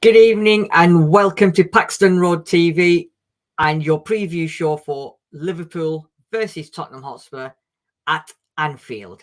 Good evening and welcome to Paxton Road TV and your preview show for Liverpool versus Tottenham Hotspur at Anfield.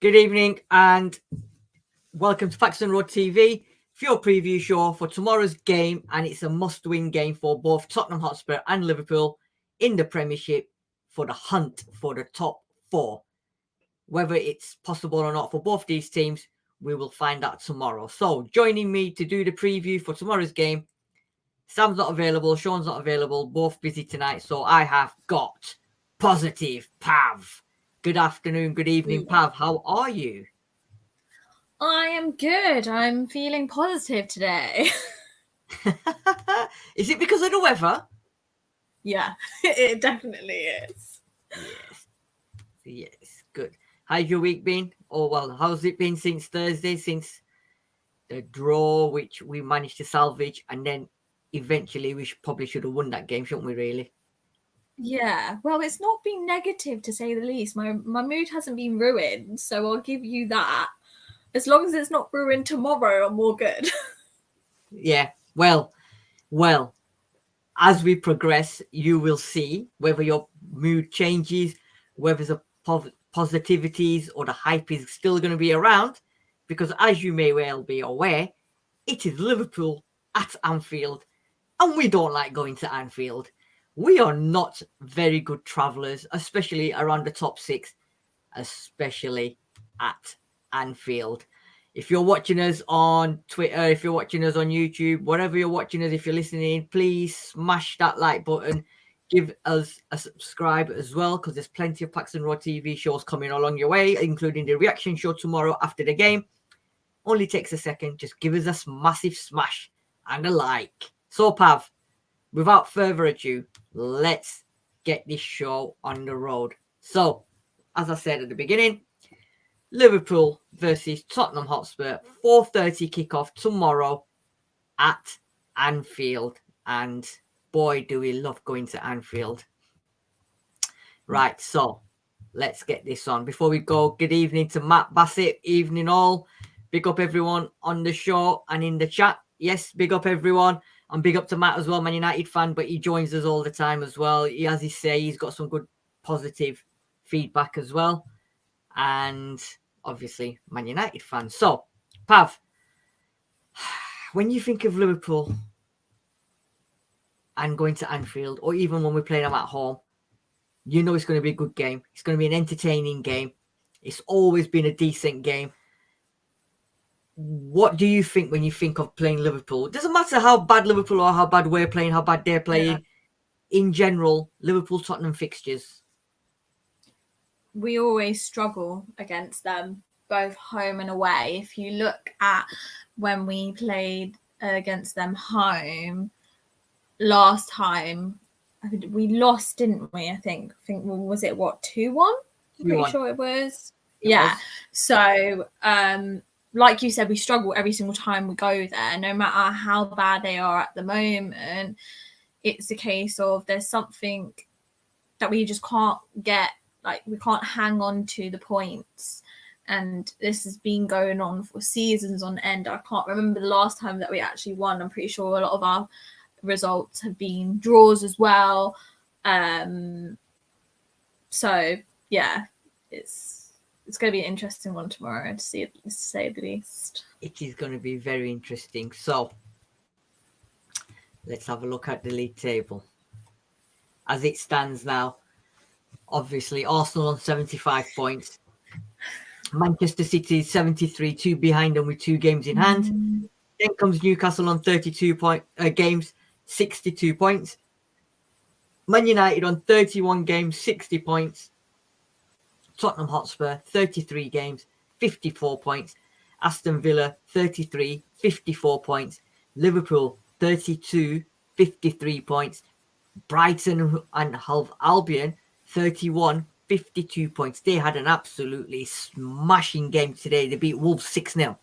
Good evening and welcome to Paxton Road TV for your preview show for tomorrow's game, and it's a must-win game for both Tottenham Hotspur and Liverpool in the Premiership for the hunt for the top four. Whether it's possible or not for both these teams, we will find out tomorrow. So joining me to do the preview for tomorrow's game, Sam's not available, Sean's not available, both busy tonight, so I have got Positive Pav. Good afternoon, good evening, Pav. How are you? I am good. I'm feeling positive today. Is it because of the weather? Yeah, it definitely is. Yes, good. How's your week been? Oh, well, how's it been since Thursday, since the draw, which we managed to salvage, and then eventually we probably should have won that game, shouldn't we, really? Yeah, well, it's not been negative to say the least. My mood hasn't been ruined, so I'll give you that. As long as it's not ruined tomorrow, I'm all good. Yeah, well, as we progress, you will see whether your mood changes, whether the positivities or the hype is still going to be around, because as you may well be aware, it is Liverpool at Anfield, and we don't like going to Anfield. We are not very good travellers, especially around the top six, especially at Anfield. If you're watching us on Twitter, if you're watching us on YouTube, whatever you're watching us, if you're listening, please smash that like button. Give us a subscribe as well, because there's plenty of Paxton Road TV shows coming along your way, including the reaction show tomorrow after the game. Only takes a second. Just give us a massive smash and a like. So, Pav, without further ado, let's get this show on the road. So, as I said at the beginning, Liverpool versus Tottenham Hotspur, 4:30 kickoff tomorrow at Anfield. And boy, do we love going to Anfield. Right, so let's get this on. Before we go, good evening to Matt Bassett. Evening all. Big up everyone on the show and in the chat. Yes, big up everyone. And big up to Matt as well, Man United fan, but he joins us all the time as well. As he say, he's got some good positive feedback as well. And obviously, Man United fan. So, Pav, when you think of Liverpool and going to Anfield, or even when we're playing them at home, you know it's going to be a good game. It's going to be an entertaining game. It's always been a decent game. What do you think when you think of playing Liverpool? It doesn't matter how bad Liverpool are, how bad we're playing, how bad they're playing. Yeah. In general, Liverpool-Tottenham fixtures. We always struggle against them, both home and away. If you look at when we played against them home last time, we lost, didn't we? I think was it what 2-1? I'm pretty sure it was. Yeah. So, like you said, we struggle every single time we go there, no matter how bad they are at the moment. It's a case of there's something that we just can't get. Like, we can't hang on to the points. And this has been going on for seasons on end. I can't remember the last time that we actually won. I'm pretty sure a lot of our results have been draws as well. So, yeah, it's going to be an interesting one tomorrow, to say the least. It is going to be very interesting. So, let's have a look at the league table. As it stands now, obviously, Arsenal on 75 points. Manchester City 73, 2 behind them with 2 games in hand. Then comes Newcastle on 32 games, 62 points. Man United on 31 games, 60 points. Tottenham Hotspur, 33 games, 54 points. Aston Villa 33, 54 points. Liverpool 32, 53 points. Brighton and Hove Albion 31, 52 points. They had an absolutely smashing game today. They beat Wolves 6-0.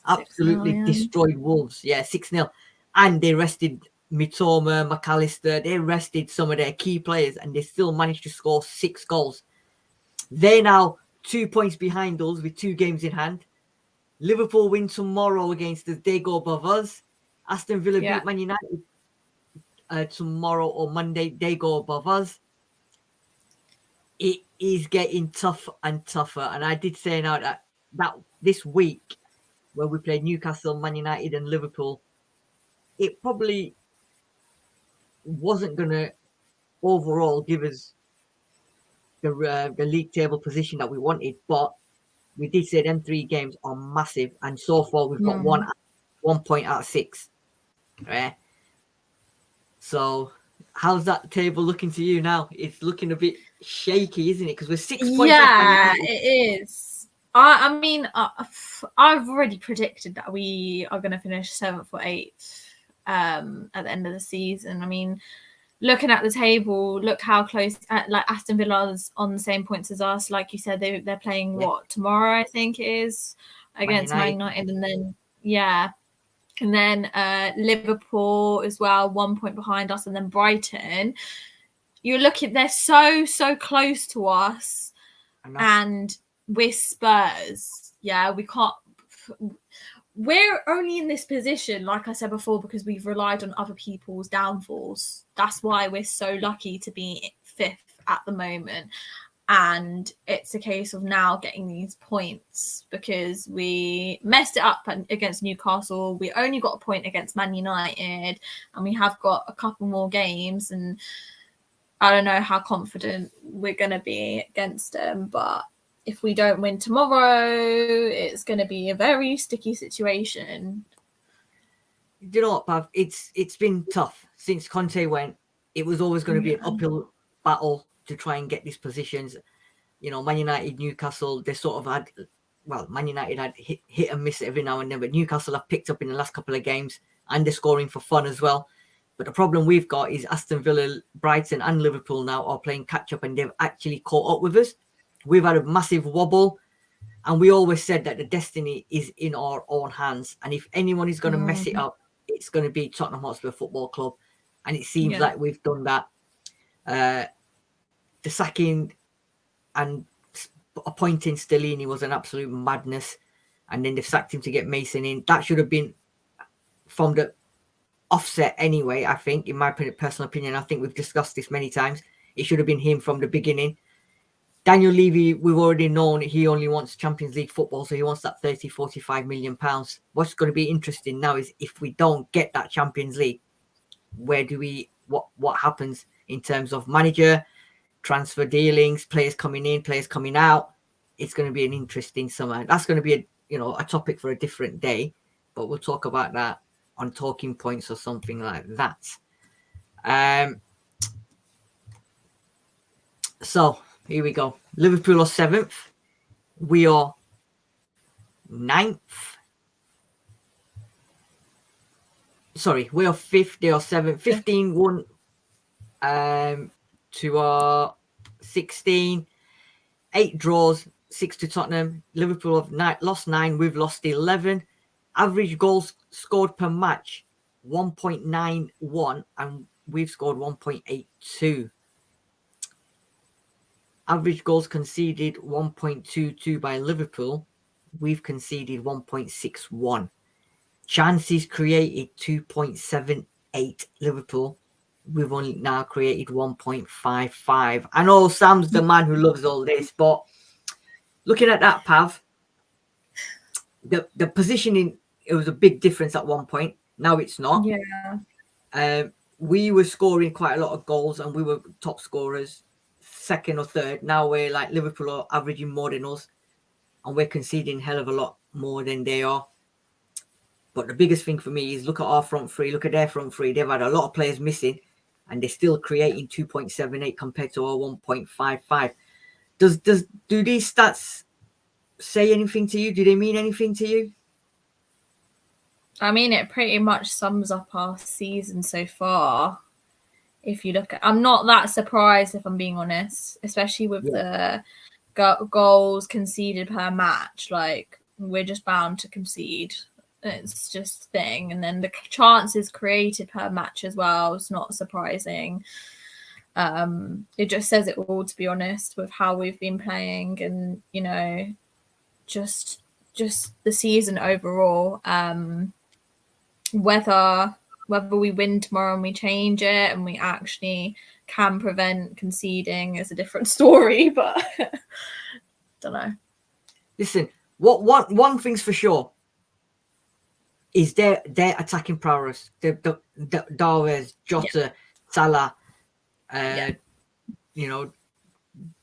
Absolutely destroyed Wolves. Yeah, 6-0. And they rested Mitoma, McAllister. They rested some of their key players and they still managed to score 6 goals. They're now 2 points behind us with 2 games in hand. Liverpool win tomorrow against us. They go above us. Aston Villa beat Man United tomorrow or Monday. They go above us. It is getting tougher and tougher. And I did say now that this week, where we played Newcastle, Man United and Liverpool, it probably wasn't going to overall give us the league table position that we wanted. But we did say them 3 games are massive. And so far, we've got 1 point out of 6. Right? So how's that table looking to you now? It's looking a bit shaky, isn't it? Because we're 6 points. Yeah, it is. I mean, I've already predicted that we are going to finish 7th or 8th at the end of the season. I mean, looking at the table, look how close. Like Aston Villa's on the same points as us. Like you said, they're playing what tomorrow? I think it is against Man United, and then and then Liverpool as well, 1 point behind us, and then Brighton. You're looking, they're so close to us, and we're Spurs. Yeah, we can't. We're only in this position, like I said before, because we've relied on other people's downfalls. That's why we're so lucky to be 5th at the moment. And it's a case of now getting these points because we messed it up against Newcastle. We only got a point against Man United, and we have got a couple more games. And I don't know how confident we're going to be against them, but if we don't win tomorrow, it's going to be a very sticky situation. You know what, Pav? It's been tough since Conte went. It was always going to be an uphill battle to try and get these positions. You know, Man United, Newcastle, they sort of had, well, Man United had hit and miss every now and then, but Newcastle have picked up in the last couple of games and they're scoring for fun as well. But the problem we've got is Aston Villa, Brighton and Liverpool now are playing catch up and they've actually caught up with us. We've had a massive wobble, and we always said that the destiny is in our own hands. And if anyone is going to mess it up, it's going to be Tottenham Hotspur Football Club. And it seems like we've done that. The sacking and appointing Stellini was an absolute madness. And then they've sacked him to get Mason in. That should have been from the offset anyway, I think, in my personal opinion. I think we've discussed this many times. It should have been him from the beginning. Daniel Levy, we've already known he only wants Champions League football, so he wants that 30, 45 million pounds. What's going to be interesting now is if we don't get that Champions League, where do we, what happens in terms of manager, transfer dealings, players coming in, players coming out? It's going to be an interesting summer. That's going to be a topic for a different day, but we'll talk about that on Talking Points or something like that. So here we go. Liverpool are 7th. We are 9th. Sorry, we are 5th. They are 7th. 15 1 to our 16. 8 draws, 6 to Tottenham. Liverpool have lost 9. We've lost 11. Average goals scored per match, 1.91, and we've scored 1.82. Average goals conceded, 1.22 by Liverpool. We've conceded 1.61. Chances created, 2.78 Liverpool. We've only now created 1.55. I know Sam's the man who loves all this, but looking at that, Pav, the positioning, it was a big difference at one point. Now it's not. Yeah. We were scoring quite a lot of goals and we were top scorers, 2nd or 3rd. Now we're like Liverpool are averaging more than us and we're conceding hell of a lot more than they are. But the biggest thing for me is look at our front three, look at their front three. They've had a lot of players missing and they're still creating 2.78 compared to our 1.55. Do these stats say anything to you? Do they mean anything to you? I mean, it pretty much sums up our season so far. If you look at, I'm not that surprised, if I'm being honest, especially with the goals conceded per match. Like, we're just bound to concede. It's just a thing. And then the chances created per match as well is not surprising. It just says it all, to be honest, with how we've been playing, and you know, just the season overall. Whether we win tomorrow and we change it and we actually can prevent conceding is a different story, but don't know. Listen, one thing's for sure is their attacking prowess. The Darwez, Jota, Salah, you know,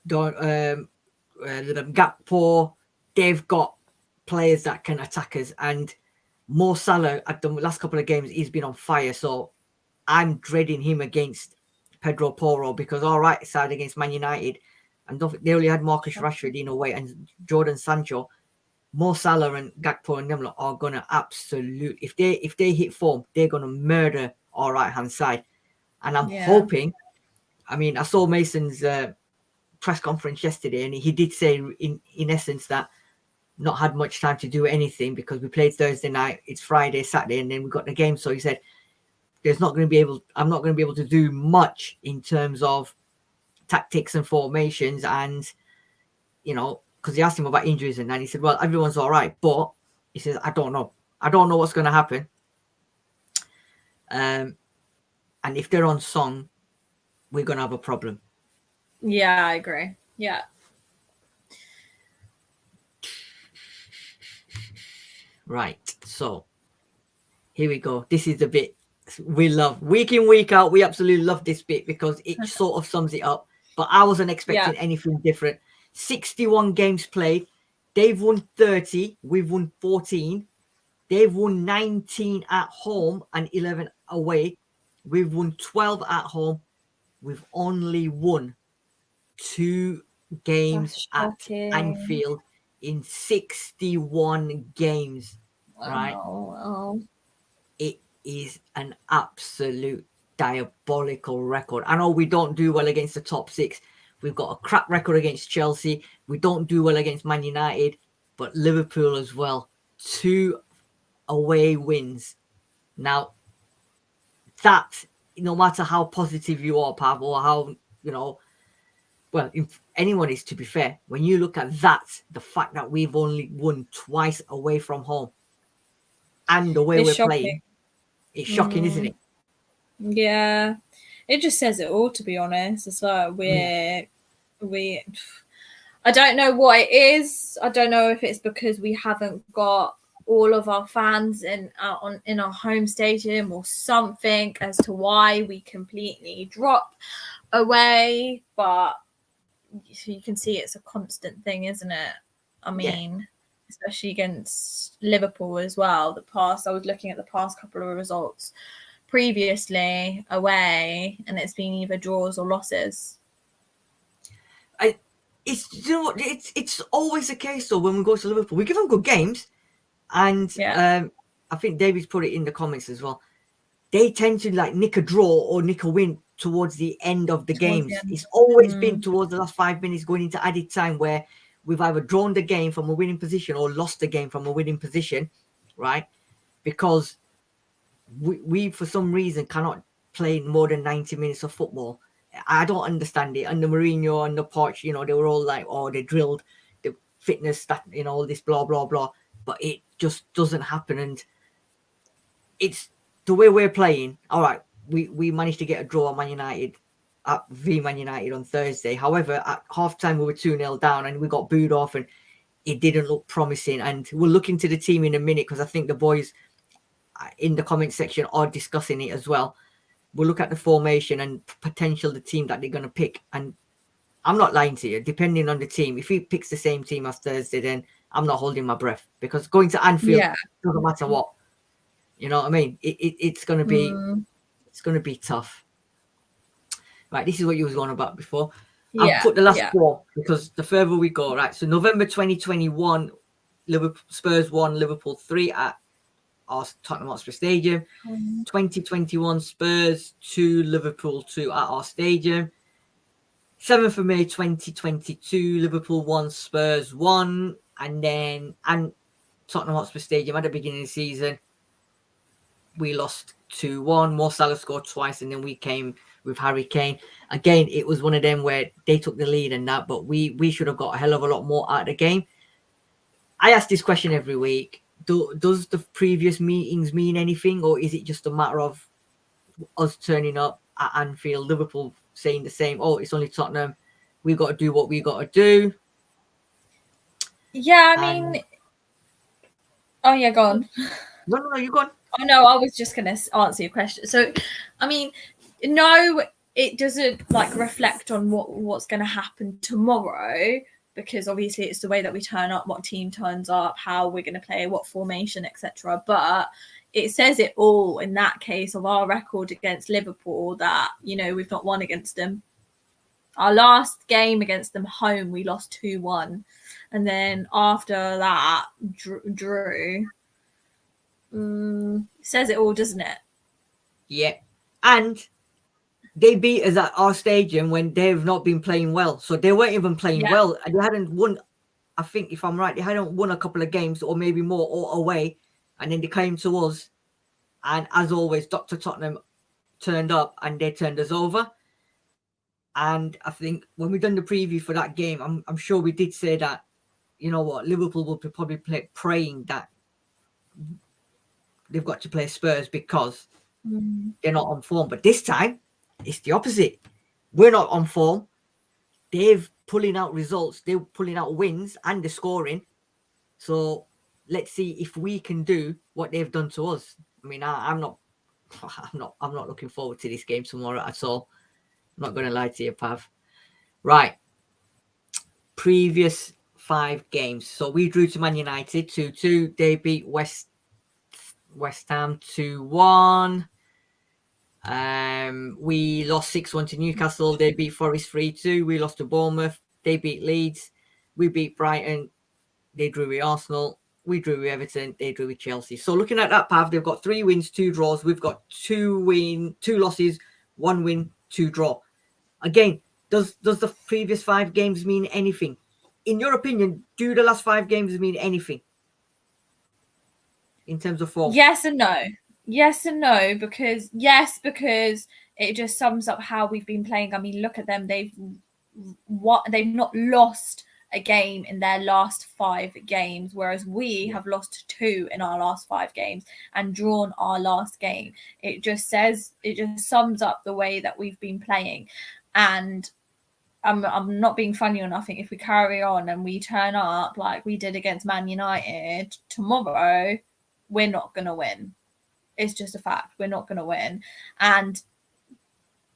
Gakpo. They've got players that can attack us, and Mo Salah at the last couple of games, he's been on fire. So I'm dreading him against Pedro Porro, because all right side against Man United, and they only had Marcus Rashford in a way and Jordan Sancho. Mo Salah and Gakpo and them are gonna absolute, if they hit form, they're gonna murder our right hand side. And I'm hoping. I mean, I saw Mason's press conference yesterday, and he did say in essence that not had much time to do anything because we played Thursday night, it's Friday, Saturday, and then we got the game. So he said I'm not going to be able to do much in terms of tactics and formations, and you know, because he asked him about injuries, and then he said, well, everyone's all right, but he says, I don't know what's going to happen. And if they're on song, we're going to have a problem. Yeah, I agree. Yeah. Right. So here we go. This is the bit we love. Week in, week out, we absolutely love this bit because it sort of sums it up. But I wasn't expecting anything different. 61 games played. They've won 30. We've won 14. They've won 19 at home and 11 away. We've won 12 at home. We've only won 2 games at Anfield in 61 games. Right? Wow. It is an absolute diabolical record. I know we don't do well against the top 6. We've got a crap record against Chelsea. We don't do well against Man United, but Liverpool as well. 2 away wins. Now, that, no matter how positive you are, Pav, or how, you know, well, if anyone is, to be fair, when you look at that, the fact that we've only won twice away from home and the way we're playing, it's shocking, isn't it? Yeah. It just says it all, to be honest. It's like I don't know what it is. I don't know if it's because we haven't got all of our fans in our home stadium or something as to why we completely drop away, but you can see it's a constant thing, isn't it? I mean, especially against Liverpool as well. I was looking at the past couple of results previously away, and it's been either draws or losses. It's always the case though when we go to Liverpool. We give them good games, and I think David's put it in the comments as well. They tend to like nick a draw or nick a win towards the end of the games. It's always been towards the last 5 minutes going into added time where we've either drawn the game from a winning position or lost the game from a winning position, right? Because we for some reason cannot play more than 90 minutes of football. I don't understand it. And the Mourinho and the Poch, you know, they were all like, oh, they drilled the fitness, stat, you know, all this blah, blah, blah. But it just doesn't happen. And it's the way we're playing. All right, we managed to get a draw at Man United, at Man United on Thursday. However, at halftime we were 2-0 down and we got booed off and it didn't look promising. And we'll look into the team in a minute because I think the boys in the comment section are discussing it as well. We'll look at the formation and potential the team that they're going to pick. And I'm not lying to you, depending on the team. If he picks the same team as Thursday, then I'm not holding my breath because going to Anfield doesn't matter what. You know what I mean? It's going to be tough. Right, this is what you was on about before. I'll put the last yeah. 4 because the further we go, right? So November 2021, Liverpool Spurs 1, Liverpool 3 at our Tottenham Hotspur Stadium. 2021 Spurs 2, Liverpool 2 at our stadium. 7th of May 2022, Liverpool 1, Spurs 1, and Tottenham Hotspur Stadium at the beginning of the season. We lost 2-1. Mo Salah scored twice, and then we came with Harry Kane. Again, it was one of them where they took the lead and that, but we should have got a hell of a lot more out of the game. I ask this question every week. Does the previous meetings mean anything, or is it just a matter of us turning up at Anfield, Liverpool saying the same? Oh, it's only Tottenham. We've got to do what we got to do. Yeah, I mean... Oh, yeah, go on. No, you go on. Oh, no, I was just going to answer your question. So, I mean, no, it doesn't, like, reflect on what's going to happen tomorrow, because obviously it's the way that we turn up, what team turns up, how we're going to play, what formation, etc. But it says it all in that case of our record against Liverpool that, you know, we've not won against them. Our last game against them home, we lost 2-1. And then after that, drew. Says it all, doesn't it? Yeah. And they beat us at our stadium when they've not been playing well. So they weren't even playing well. And they hadn't won, I think, if I'm right, they hadn't won a couple of games or maybe more or away. And then they came to us. And as always, Dr. Tottenham turned up and they turned us over. And I think when we done the preview for that game, I'm sure we did say that, you know what, Liverpool will probably praying that they've got to play Spurs because they're not on form. But this time, it's the opposite. We're not on form. They're pulling out results. They're pulling out wins and they're scoring. So let's see if we can do what they've done to us. I mean, I'm not looking forward to this game tomorrow at all. I'm not going to lie to you, Pav. Right. Previous 5 games. So we drew to Man United 2-2. They beat West Ham 2-1. We lost 6-1 to Newcastle. They beat Forest 3-2. We lost to Bournemouth. They beat Leeds. We beat Brighton. They drew with Arsenal. We drew with Everton. They drew with Chelsea. So looking at that, Pav, they've got 3 wins, 2 draws. We've got 2 losses, 1 win, 2 draw. Again, does the previous 5 games mean anything? In your opinion, do the last 5 games mean anything in terms of form? Yes and no. Yes and no, because it just sums up how we've been playing. I mean, look at them. They've not lost a game in their last 5 games, whereas we have lost 2 in our last 5 games and drawn our last game. It just sums up the way that we've been playing. And I'm not being funny or nothing. If we carry on and we turn up like we did against Man United tomorrow, we're not going to win. It's just a fact. We're not going to win. And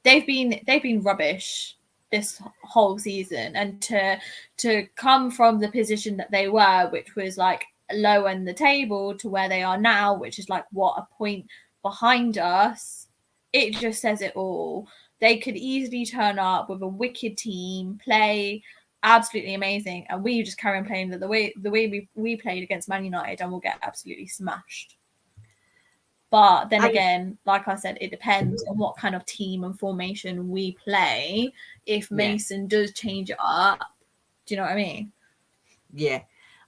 they've been rubbish this whole season. And to come from the position that they were, which was like low in the table, to where they are now, which is like a point behind us, it just says it all. They could easily turn up with a wicked team, play absolutely amazing, and we just carry on playing the way we played against Man United, and we'll get absolutely smashed. But then again, like I said, it depends on what kind of team and formation we play. If Mason does change it up, do you know what I mean? Yeah,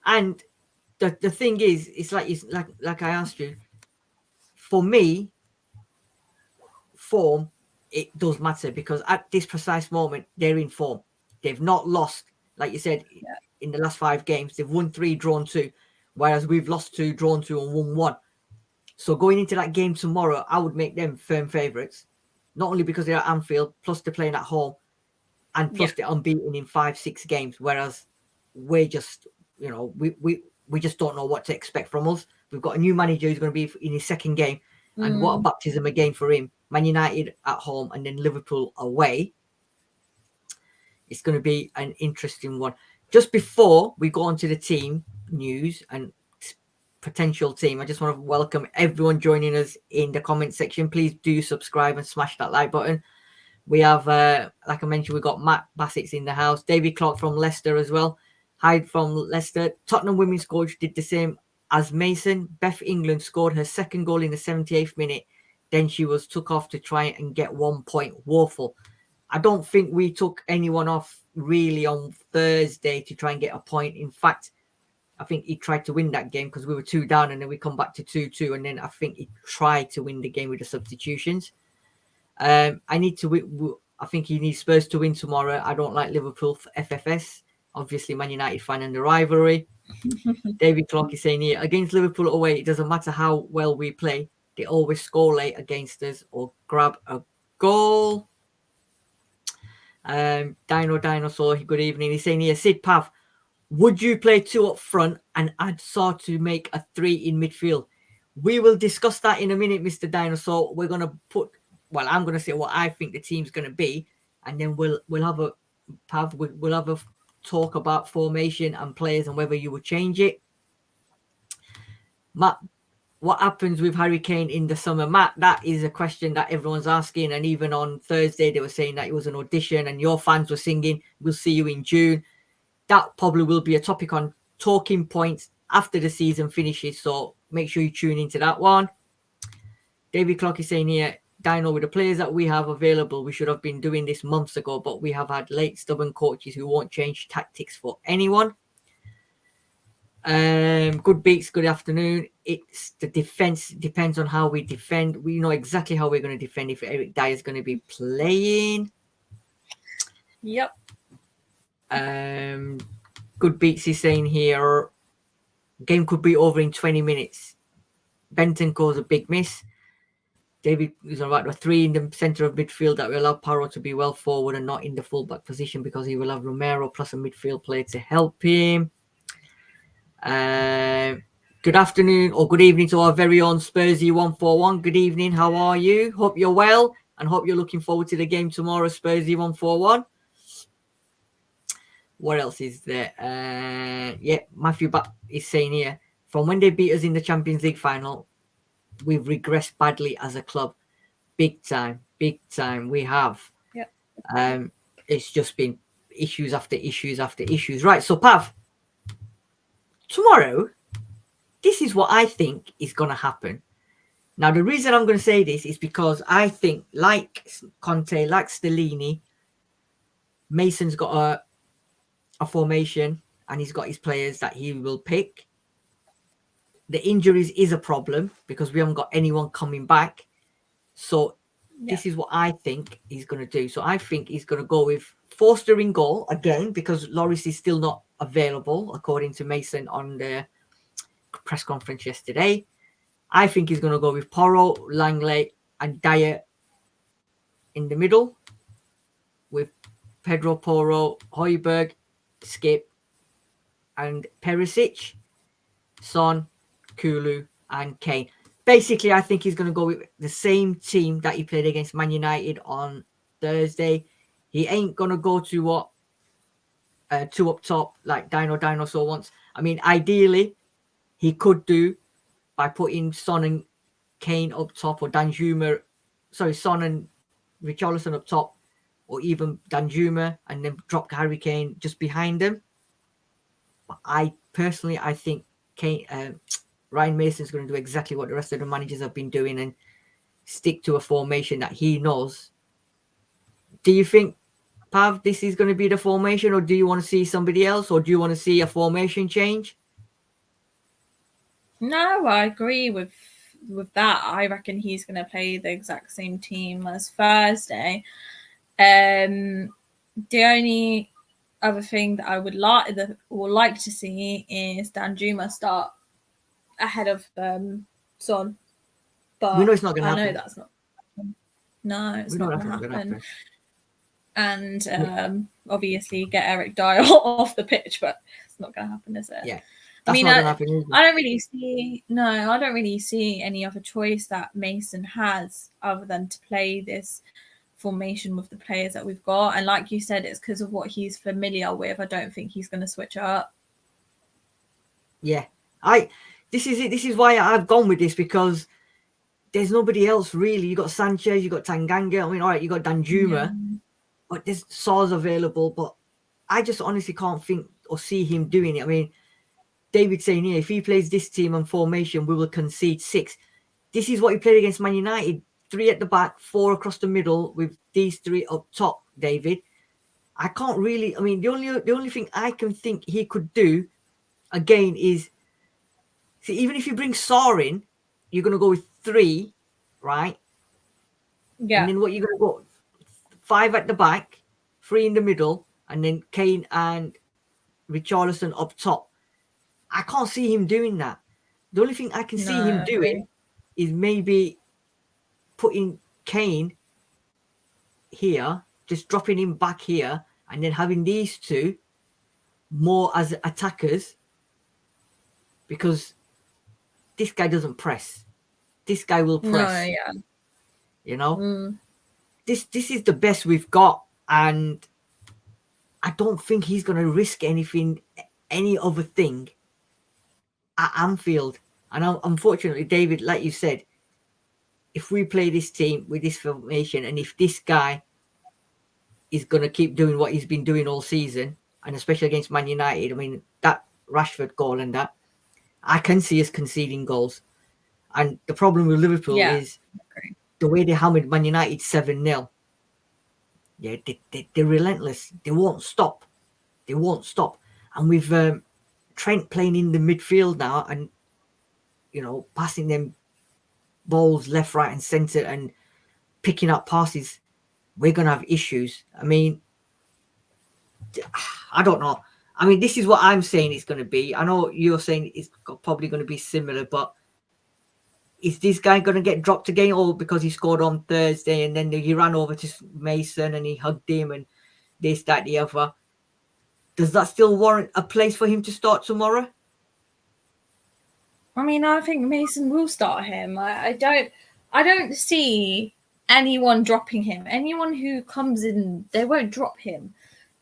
and the thing is, it's like I asked you. For me, form, it does matter, because at this precise moment, they're in form. They've not lost, like you said, in the last 5 games. They've won 3, drawn 2, whereas we've lost 2, drawn 2, and won 1. So going into that game tomorrow, I would make them firm favourites, not only because they're at Anfield, plus they're playing at home, and plus they're unbeaten in 5-6 games, whereas we're just, we just don't know what to expect from us. We've got a new manager who's going to be in his 2nd game, and what a baptism again for him. Man United at home and then Liverpool away. It's going to be an interesting one. Just before we go on to the team news and potential team, I just want to welcome everyone joining us in the comment section. Please do subscribe and smash that like button. We have, like I mentioned, we've got Matt Bassett's in the house. David Clark from Leicester as well. Hyde from Leicester. Tottenham women's coach did the same as Mason. Beth England scored her second goal in the 78th minute. Then she was took off to try and get 1 point. Woeful. I don't think we took anyone off really on Thursday to try and get a point. In fact, I think he tried to win that game because we were 2 down and then we come back to 2-2. And then I think he tried to win the game with the substitutions. I think he needs Spurs to win tomorrow. I don't like Liverpool for FFS. Obviously, Man United fan and the rivalry. David Clark is saying here, against Liverpool away, it doesn't matter how well we play. They always score late against us or grab a goal. Dinosaur, good evening. He's saying here, Sid Pav, would you play 2 up front and add Saw to make a 3 in midfield? We will discuss that in a minute, Mr. Dinosaur. We're going to I'm going to say what I think the team's going to be, and then we'll have a talk about formation and players and whether you will change it. Matt, what happens with Harry Kane in the summer? Matt, that is a question that everyone's asking, and even on Thursday they were saying that it was an audition and your fans were singing, we'll see you in June. That probably will be a topic on talking points after the season finishes, so make sure you tune into that one. David Clark is saying here, Dino, with the players that we have available, we should have been doing this months ago, but we have had late, stubborn coaches who won't change tactics for anyone. Good beats, good afternoon. It's the defense depends on how we defend. We know exactly how we're going to defend if Eric Dyer is going to be playing. Yep. Good beats is saying here, game could be over in 20 minutes. Benton calls a big miss. David is about a 3 in the centre of midfield that will allow Paro to be well forward and not in the fullback position because he will have Romero plus a midfield player to help him. Good afternoon or good evening to our very own Spursy 141. Good evening. How are you? Hope you're well and hope you're looking forward to the game tomorrow, Spursy 141. What else is there? Matthew is saying here, from when they beat us in the Champions League final, we've regressed badly as a club. Big time. We have. Yep. It's just been issues after issues after issues. Right. So, Pav, tomorrow, this is what I think is going to happen. Now, the reason I'm going to say this is because I think, like Conte, like Stellini, Mason's got a formation and he's got his players that he will pick. The injuries is a problem because we haven't got anyone coming back. So this is what I think he's going to do. So I think he's going to go with Forster in goal again because Loris is still not available, according to Mason on the press conference yesterday. I think he's going to go with Porro, Langley and Dyer in the middle with Pedro Porro, Højbjerg, Skip and Perisic, Son, Kulu and Kane. Basically, I think he's going to go with the same team that he played against Man United on Thursday. He ain't going to go to what 2 up top like Dinosaur wants. I mean, ideally, he could do by putting Son and Kane up top or Son and Richarlison up top or even Danjuma and then drop Harry Kane just behind them. But I think Ryan Mason's going to do exactly what the rest of the managers have been doing and stick to a formation that he knows. Do you think, Pav, this is going to be the formation or do you want to see somebody else or do you want to see a formation change? No, I agree with that. I reckon he's going to play the exact same team as Thursday. The only other thing that I would like to see is Danjuma start ahead of Son, but we know it's not going to happen. I know that's not. No, it's not going to happen. And obviously get Eric Dyer off the pitch, but it's not going to happen, is it? Yeah, I mean, I don't really see any other choice that Mason has other than to play this formation with the players that we've got. And like you said, it's because of what he's familiar with. I don't think he's going to switch up. Yeah, this is it. This is why I've gone with this because there's nobody else really. You got Sanchez, you got Tanganga. I mean, all right, you got Danjuma, but there's Saw's available. But I just honestly can't think or see him doing it. I mean, David saying here, if he plays this team on formation, we will concede 6. This is what he played against Man United: 3 at the back, 4 across the middle, with these 3 up top. David, I can't really. I mean, the only thing I can think he could do again is, see, even if you bring Saw in, you're going to go with 3, right? Yeah. And then what you're going to go 5 at the back, 3 in the middle, and then Kane and Richarlison up top. I can't see him doing that. The only thing I can see him doing is maybe putting Kane here, just dropping him back here, and then having these 2 more as attackers, because this guy doesn't press. This guy will press. No, yeah. You know, this is the best we've got, and I don't think he's going to risk anything, any other thing at Anfield. And unfortunately, David, like you said, if we play this team with this formation, and if this guy is going to keep doing what he's been doing all season, and especially against Man United, I mean, that Rashford goal and that, I can see us conceding goals. And the problem with Liverpool is the way they hammered Man United 7-0. Yeah, they're relentless. They won't stop. They won't stop. And with Trent playing in the midfield now, and, you know, passing them balls left, right, and centre, and picking up passes, we're going to have issues. I mean, I don't know. I mean, this is what I'm saying it's going to be. I know you're saying it's probably going to be similar, but is this guy going to get dropped again, or because he scored on Thursday and then he ran over to Mason and he hugged him and this, that, the other? Does that still warrant a place for him to start tomorrow? I mean, I think Mason will start him. I don't see anyone dropping him. Anyone who comes in, they won't drop him.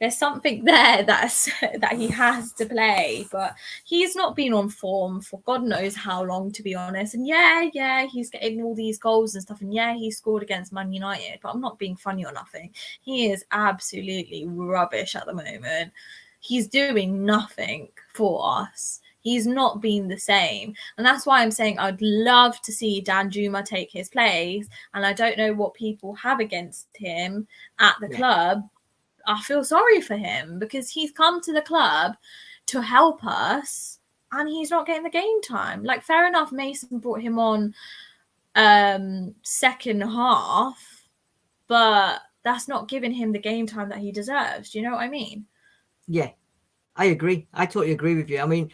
There's something there that he has to play, but he's not been on form for God knows how long, to be honest. And yeah, he's getting all these goals and stuff, and yeah, he scored against Man United, but I'm not being funny or nothing. He is absolutely rubbish at the moment. He's doing nothing for us. He's not been the same. And that's why I'm saying I'd love to see Danjuma take his place. And I don't know what people have against him at the club. I feel sorry for him because he's come to the club to help us and he's not getting the game time. Like, fair enough, Mason brought him on second half, but that's not giving him the game time that he deserves. Do you know what I mean? Yeah, I agree. I totally agree with you. I mean,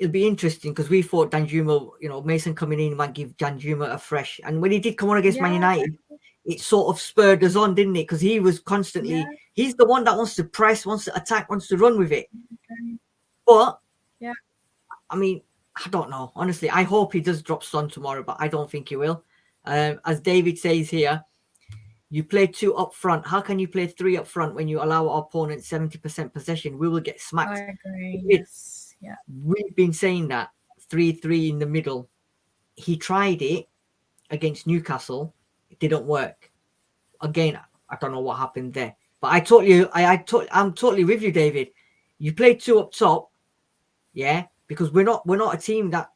it'll be interesting because we thought Danjuma, you know, Mason coming in might give Danjuma a fresh. And when he did come on against Man United, it sort of spurred us on, didn't it? Because he was constantly, he's the one that wants to press, wants to attack, wants to run with it. But, I mean, I don't know. Honestly, I hope he does drop Son tomorrow, but I don't think he will. As David says here, you play 2 up front. How can you play 3 up front when you allow our opponent 70% possession? We will get smacked. I agree. Yes. Yeah. We've been saying that 3-3 in the middle. He tried it against Newcastle. It didn't work. Again, I don't know what happened there. But I'm totally with you, David. You play 2 up top, because we're not a team that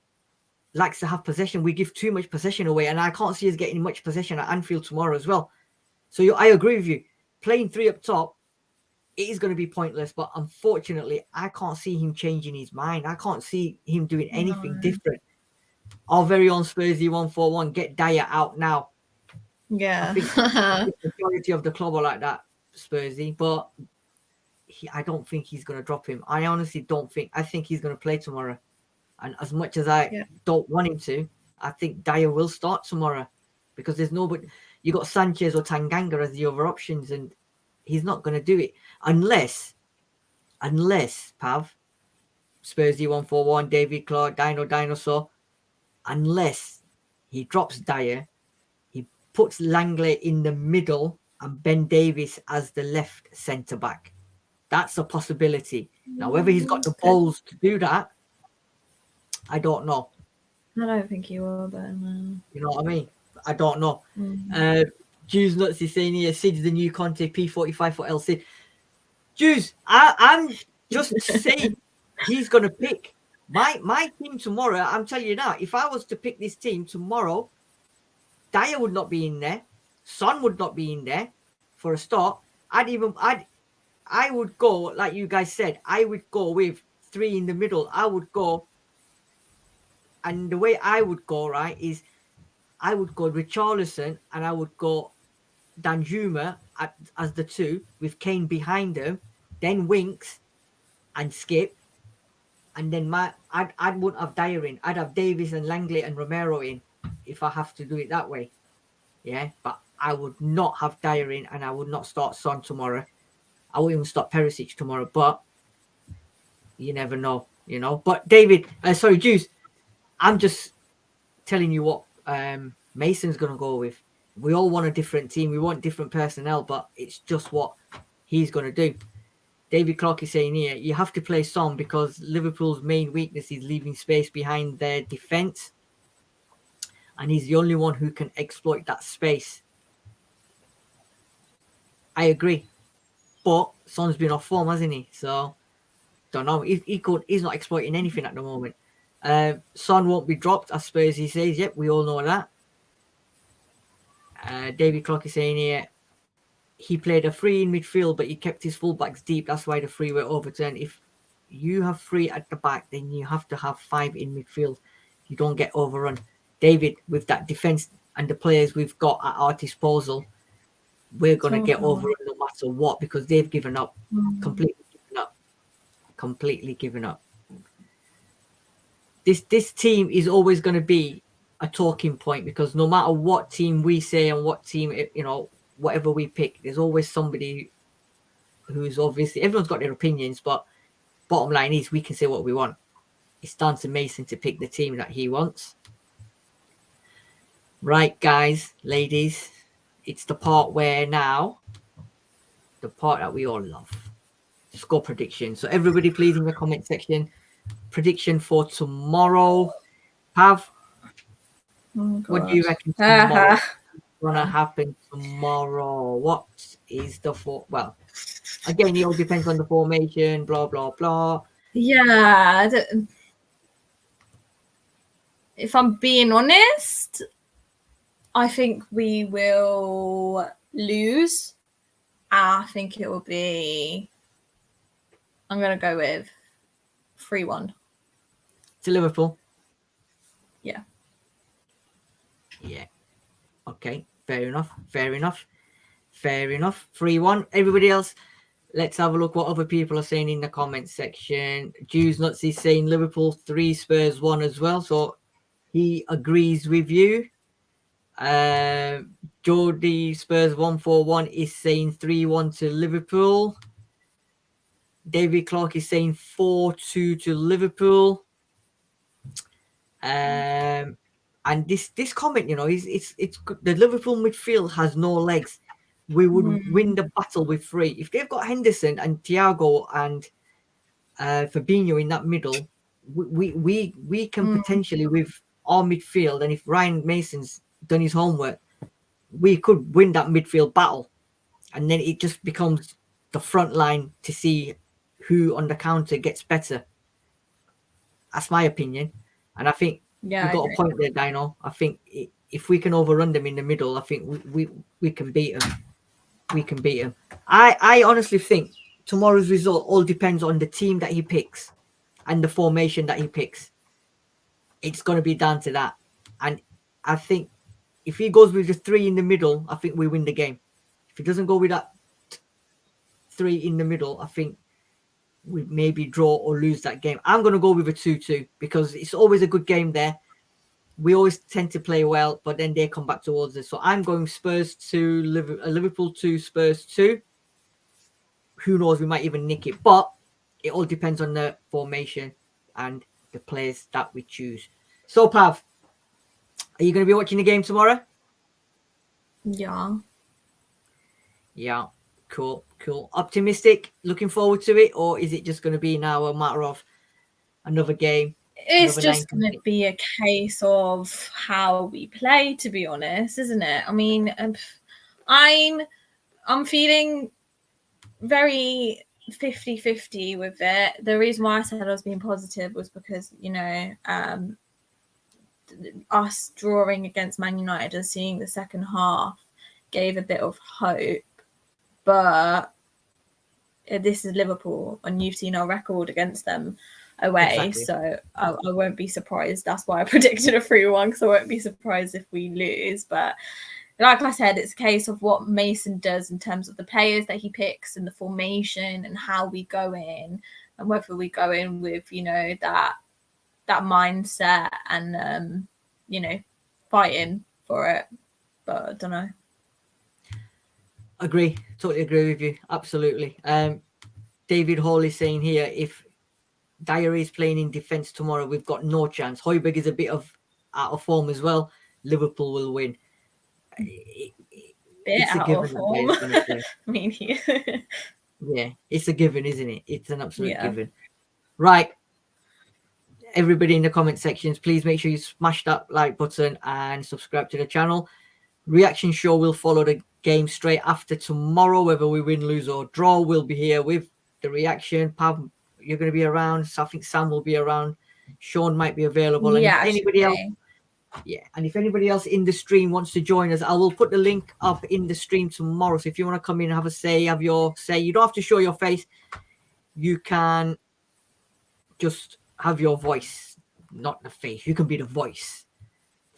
likes to have possession. We give too much possession away, and I can't see us getting much possession at Anfield tomorrow as well. So I agree with you. Playing 3 up top, it is going to be pointless. But unfortunately, I can't see him changing his mind. I can't see him doing anything different. Our very own Spursy 141, get Dyer out now. Yeah. I think the majority of the club are like that, Spursy. But I don't think he's going to drop him. I honestly don't think. I think he's going to play tomorrow. And as much as I don't want him to, I think Dyer will start tomorrow because there's nobody. You got Sanchez or Tanganga as the other options, and he's not going to do it unless Pav, Spursy 141, David Clark, Dinosaur, unless he drops Dyer, he puts Langley in the middle and Ben Davies as the left centre back. That's a possibility. Now, whether he's got the balls to do that, I don't know. I don't think he will, but you know what I mean. I don't know. Juice Nuts is saying here, Sid's the new Conte P45 for El Cid. Juice, I'm just saying he's going to pick my team tomorrow. I'm telling you now, if I was to pick this team tomorrow, Dyer would not be in there. Son would not be in there for a start. I would go, like you guys said, I would go with 3 in the middle. I would go, and the way I would go, right, is I would go Richarlison and I would go Danjuma as the 2 with Kane behind him, then Winks and Skip, and then I wouldn't have Dyer in. I'd have Davis and Langley and Romero in if I have to do it that way. Yeah, but I would not have Dyer in, and I would not start Son tomorrow. I wouldn't even start Perisic tomorrow, but you never know, you know. But David, Juice, I'm just telling you what Mason's going to go with. We all want a different team. We want different personnel, but it's just what he's going to do. David Clark is saying here, you have to play Son because Liverpool's main weakness is leaving space behind their defence. And he's the only one who can exploit that space. I agree. But Son's been off form, hasn't he? So, don't know. He's not exploiting anything at the moment. Son won't be dropped, I suppose he says. Yep, we all know that. David Clark is saying here, he played a 3 in midfield, but he kept his fullbacks deep. That's why the 3 were overturned. If you have 3 at the back, then you have to have 5 in midfield. You don't get overrun. David, with that defence and the players we've got at our disposal, we're going to get overrun no matter what because they've given up. Completely given up. This team is always going to be a talking point because no matter what team we say and what team, you know, whatever we pick, there's always somebody who's obviously, everyone's got their opinions, but bottom line is we can say what we want. It's down to Mason to pick the team that he wants. Right, guys, ladies, it's the part where now, the part that we all love. Score prediction. So everybody please in the comment section, prediction for tomorrow. Pav, what do you reckon tomorrow gonna happen tomorrow? What is the well, again, it all depends on the formation, blah blah blah. Yeah, if I'm being honest, I think we will lose. I think it will be, I'm going to go with 3-1. To Liverpool? Yeah. Yeah. Okay. Fair enough. 3-1. Everybody else, let's have a look what other people are saying in the comments section. Jews Nuts is saying Liverpool 3, Spurs 1 as well. So he agrees with you. Jodi Spurs 141 is saying 3-1 to Liverpool. David Clark is saying 4-2 to Liverpool. And this comment, you know, it's the Liverpool midfield has no legs. We would win the battle with 3. If they've got Henderson and Thiago and Fabinho in that middle, we can potentially, with our midfield, and if Ryan Mason's done his homework, we could win that midfield battle. And then it just becomes the front line to see who on the counter gets better. That's my opinion. And I think you've got a point there, Dino. I think if we can overrun them in the middle, I think we can beat them. We can beat them. I honestly think tomorrow's result all depends on the team that he picks and the formation that he picks. It's going to be down to that. And I think if he goes with the 3 in the middle, I think we win the game. If he doesn't go with that 3 in the middle, I think we maybe draw or lose that game. I'm going to go with a 2-2 because it's always a good game there. We always tend to play well, but then they come back towards us. So I'm going Spurs 2, Liverpool 2, Spurs 2. Who knows? We might even nick it, but it all depends on the formation and the players that we choose. So, Pav, are you going to be watching the game tomorrow? Yeah. Yeah. Cool. Optimistic, looking forward to it, or is it just going to be now a matter of another game It's Another just 90 going to be a case of how we play, to be honest, isn't it? I mean, I'm feeling very 50-50 with it. The reason why I said I was being positive was because, you know, us drawing against Man United and seeing the second half gave a bit of hope. But this is Liverpool, and you've seen our record against them away. Exactly. So I won't be surprised. That's why I predicted a 3-1, because I won't be surprised if we lose. But like I said, it's a case of what Mason does in terms of the players that he picks and the formation and how we go in, and whether we go in with, you know, that mindset and you know, fighting for it. But I don't know. Totally agree with you. Absolutely. David Hall is saying here, if Dyer is playing in defence tomorrow, we've got no chance. Højbjerg is a bit of out of form as well. Liverpool will win. It's a given that Dyer's going to play. I mean, yeah, it's a given, isn't it? It's an absolute Yeah. given. Right. Everybody in the comment sections, please make sure you smash that like button and subscribe to the channel. Reaction show will follow the game straight after tomorrow. Whether we win, lose or draw, we'll be here with the reaction. Pav, you're going to be around. So I think Sam will be around. Sean might be available. And Yeah, if anybody else, and if anybody else in the stream wants to join us, I will put the link up in the stream tomorrow. So if you want to come in and have a say, have your say, you don't have to show your face. You can just have your voice, not the face. You can be the voice.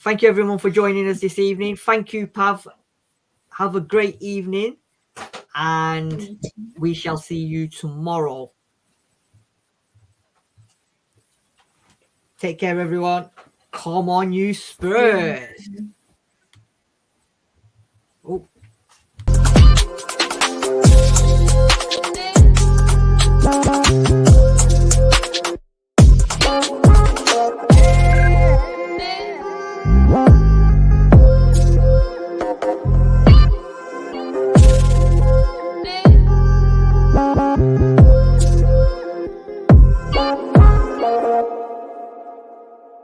Thank you everyone for joining us this evening. Thank you, Pav. Have a great evening, and we shall see you tomorrow. Take care, everyone. Come on, you Spurs. Oh.